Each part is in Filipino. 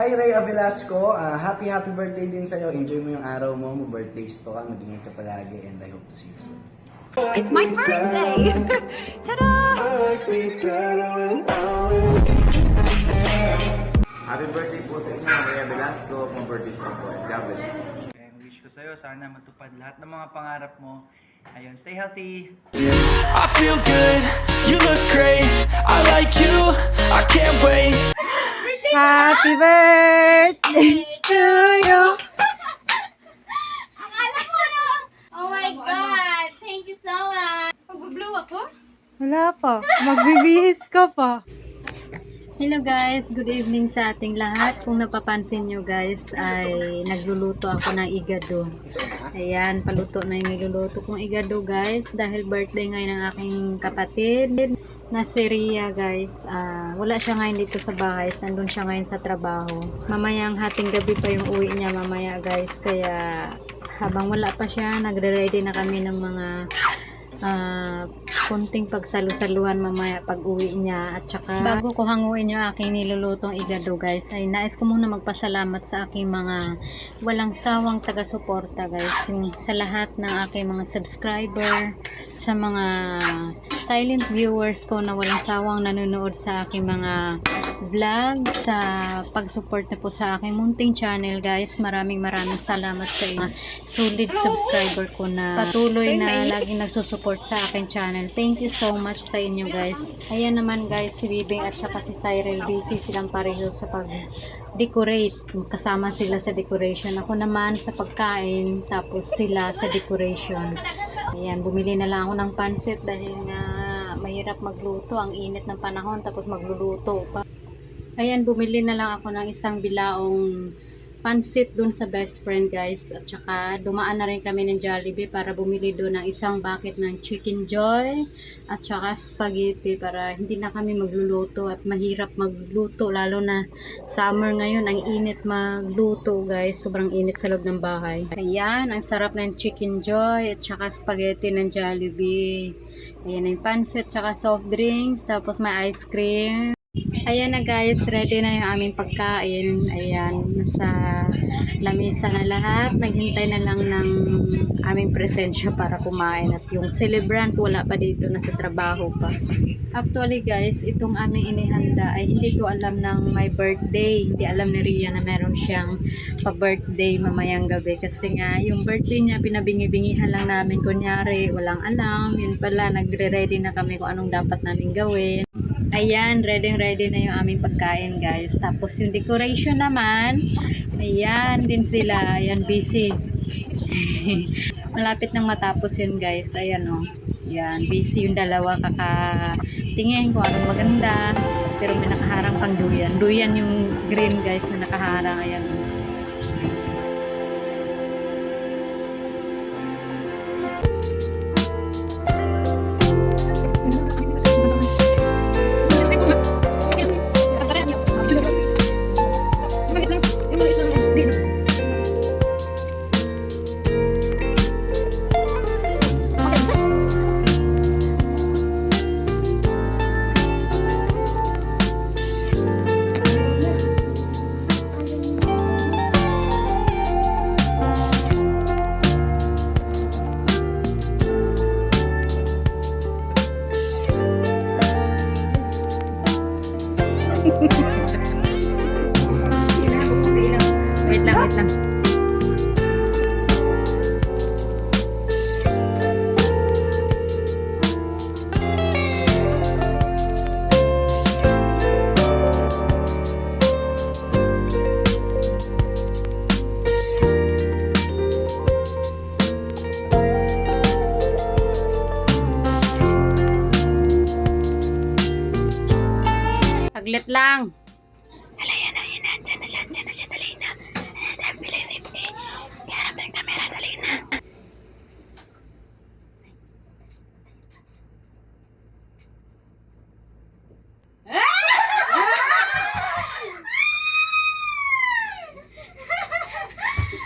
Hi Rhea Velasco, happy birthday din sa'yo. Enjoy mo yung araw mo, birthdays to ka, mag-ingat ka palagi and I hope to see you soon. It's my birthday! Ta-da! Happy birthday po sa inyo, Rhea Velasco. Mga birthday sa po. God bless you. And wish ko sa'yo, sana matupad lahat ng mga pangarap mo. Ayun, stay healthy! I feel good, you look great, I like you, I can't wait. Happy birthday to you! Akala ko na! Oh my God! Thank you so much! Mag-blow ako? Wala pa. Magbibihis ka pa. Hello guys, good evening sa ating lahat. Kung napapansin nyo guys, ay nagluluto ako ng igado. Ayan, paluto na yung niluluto kong igado guys. Dahil birthday ngayon ng aking kapatid na si Rhea guys. Wala siya ngayon dito sa bahay. Nandun siya ngayon sa trabaho. Mamayang hating gabi pa yung uwi niya mamaya guys. Kaya habang wala pa siya, nagre-ready na kami ng mga kunting pagsalu-saluhan mamaya pag uwi niya. At saka bago ko hanguin yung aking nilulutong igado guys, ay nais ko muna magpasalamat sa aking mga walang sawang taga-suporta guys, yung sa lahat ng aking mga subscriber, sa mga silent viewers ko na walang sawang nanonood sa aking mga vlog, sa pag-support na po sa aking munting channel guys. Maraming salamat sa inyo, solid subscriber ko na patuloy na laging nagsusupport sa aking channel. Thank you so much sa inyo guys. Ayan naman guys, si Bibing at saka si Cyril, busy silang pareho sa pag-decorate. Kasama sila sa decoration. Ako naman sa pagkain, tapos sila sa decoration. Ayan, bumili na lang ako ng pansit dahil nga mahirap magluto. Ang init ng panahon, tapos magluluto pa. Ayan, bumili na lang ako ng isang bilaong pansit dun sa best friend guys. At saka dumaan na rin kami ng Jollibee para bumili doon ng isang bucket ng Chicken Joy at saka spaghetti para hindi na kami magluluto at mahirap magluto, lalo na summer ngayon. Ang init magluto guys, sobrang init sa loob ng bahay. Ayan, ang sarap ng Chicken Joy at saka spaghetti ng Jollibee. Ayan yung pansit at saka soft drinks, tapos may ice cream. Ayan na guys, ready na yung aming pagkain. Ayan, nasa lamesa na lahat. Naghintay na lang ng aming presensya para kumain. At yung celebrant wala pa dito, nasa trabaho pa. Actually guys, itong aming inihanda ay hindi to alam ng my birthday. Hindi alam ni Rhea na meron siyang pa-birthday mamayang gabi. Kasi nga, yung birthday niya, pinabingi-bingihan lang namin. Kunyari, walang alam. Yun pala, nagre-ready na kami kung anong dapat namin gawin. Ayan, ready na yung aming pagkain guys. Tapos yung decoration naman, ayan din sila. Ayan, busy. Malapit nang matapos yun guys. Ayan o. Ayan, busy yung dalawa kakatingin kung anong maganda. Pero may nakaharang pang duyan. Duyan yung green guys na nakaharang. Ayan o. Wait lang. Saglit lang. Yan na. Diyan na siya, dali na. Bilis, iharap na yung camera, dali na.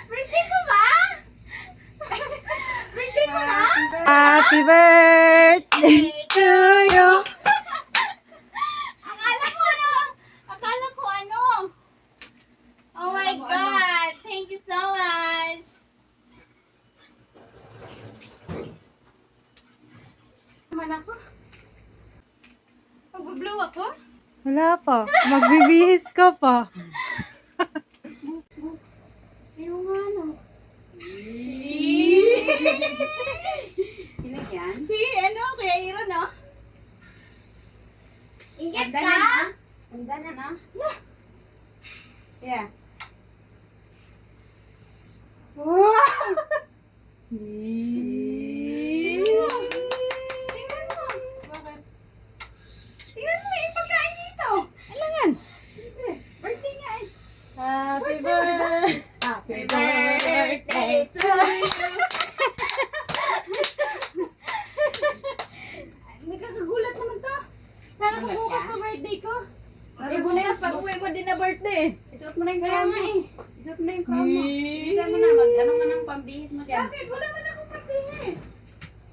Birthday ko ba? Birthday ko ba? Happy birthday to you. Akala ko ano? Wala pa. Magbibihis ka pa. Ayaw nga, no? Sino yan? Si, ano, Kuya Iro, no? Inggit Ganda ka? na, ah. Ganda na, no? Yeah. Tingnan mo. Bakit? Tingnan mo yung pagkain dito. Ano yan? Birthday nga eh. Happy birthday. Happy birthday to you. Nagkakagulat naman to. Sana Gulat bukas ka? pa birthday ko. Kasi bukas pag-uwi mo din na birthday. Isuot mo na yung crown mo. Isuot mo na yung crown mo. Isa mo na, mag-ano ka ng pambihis mo dyan. Bakit? Wala man akong pagdinis.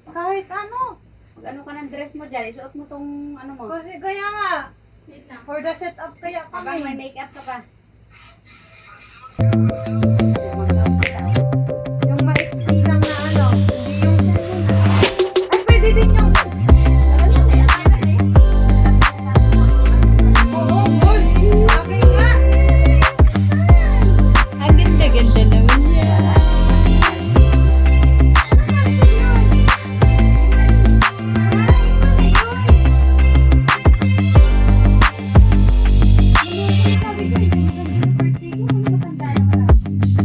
Kahit ano. Mag-ano ka ng dress mo dyan. Isuot mo tong ano mo. Kasi kaya nga. Wait lang. For the setup kaya Habang may kami. makeup ka pa. Yung maiksi lang na ano. Hindi yung... Ay, pwede din yung... Oo, good. Okay nga. Ang ganda-ganda naman niya. Sabi ko, hindi mo birthday ko. Ano matanda naman ako.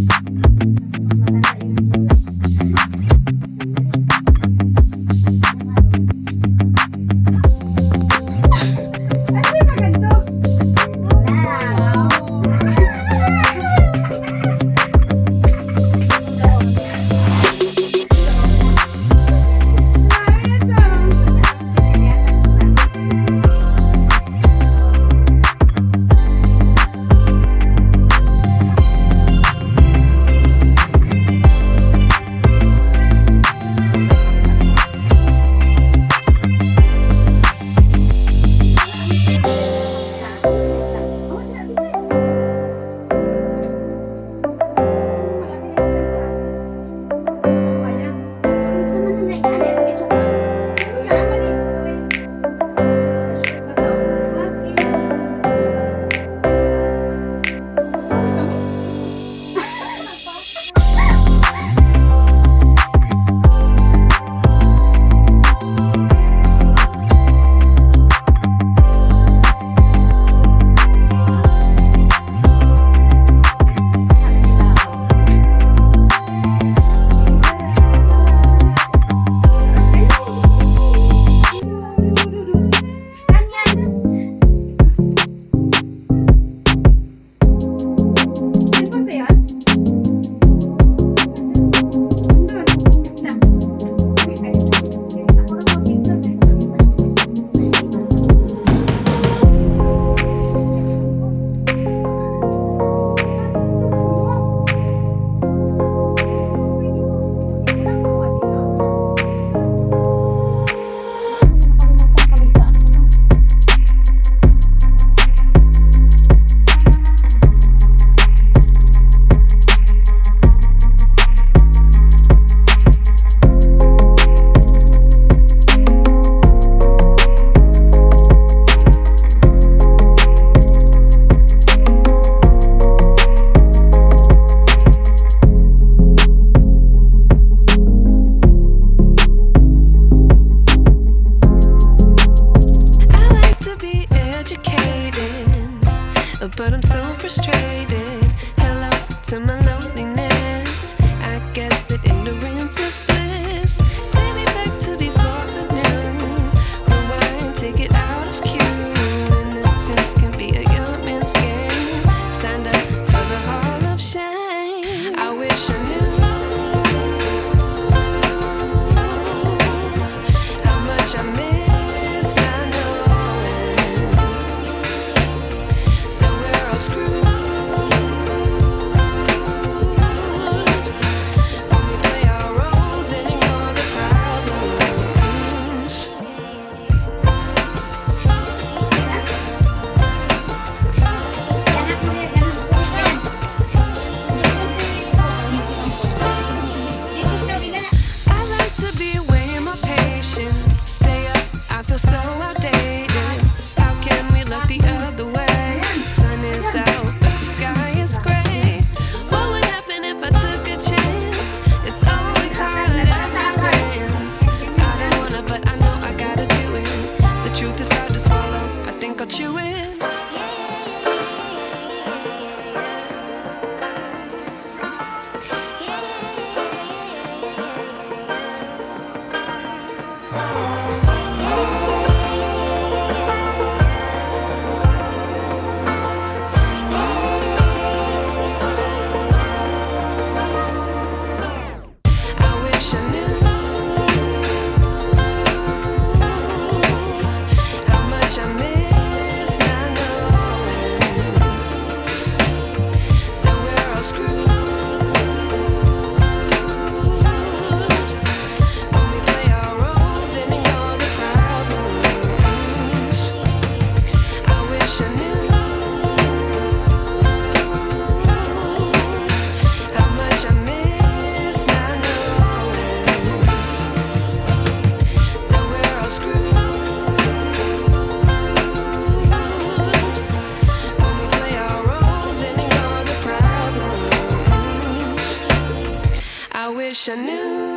wish I knew.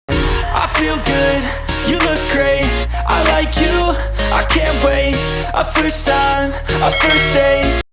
I feel good, you look great, I like you, I can't wait. A first time, a first date.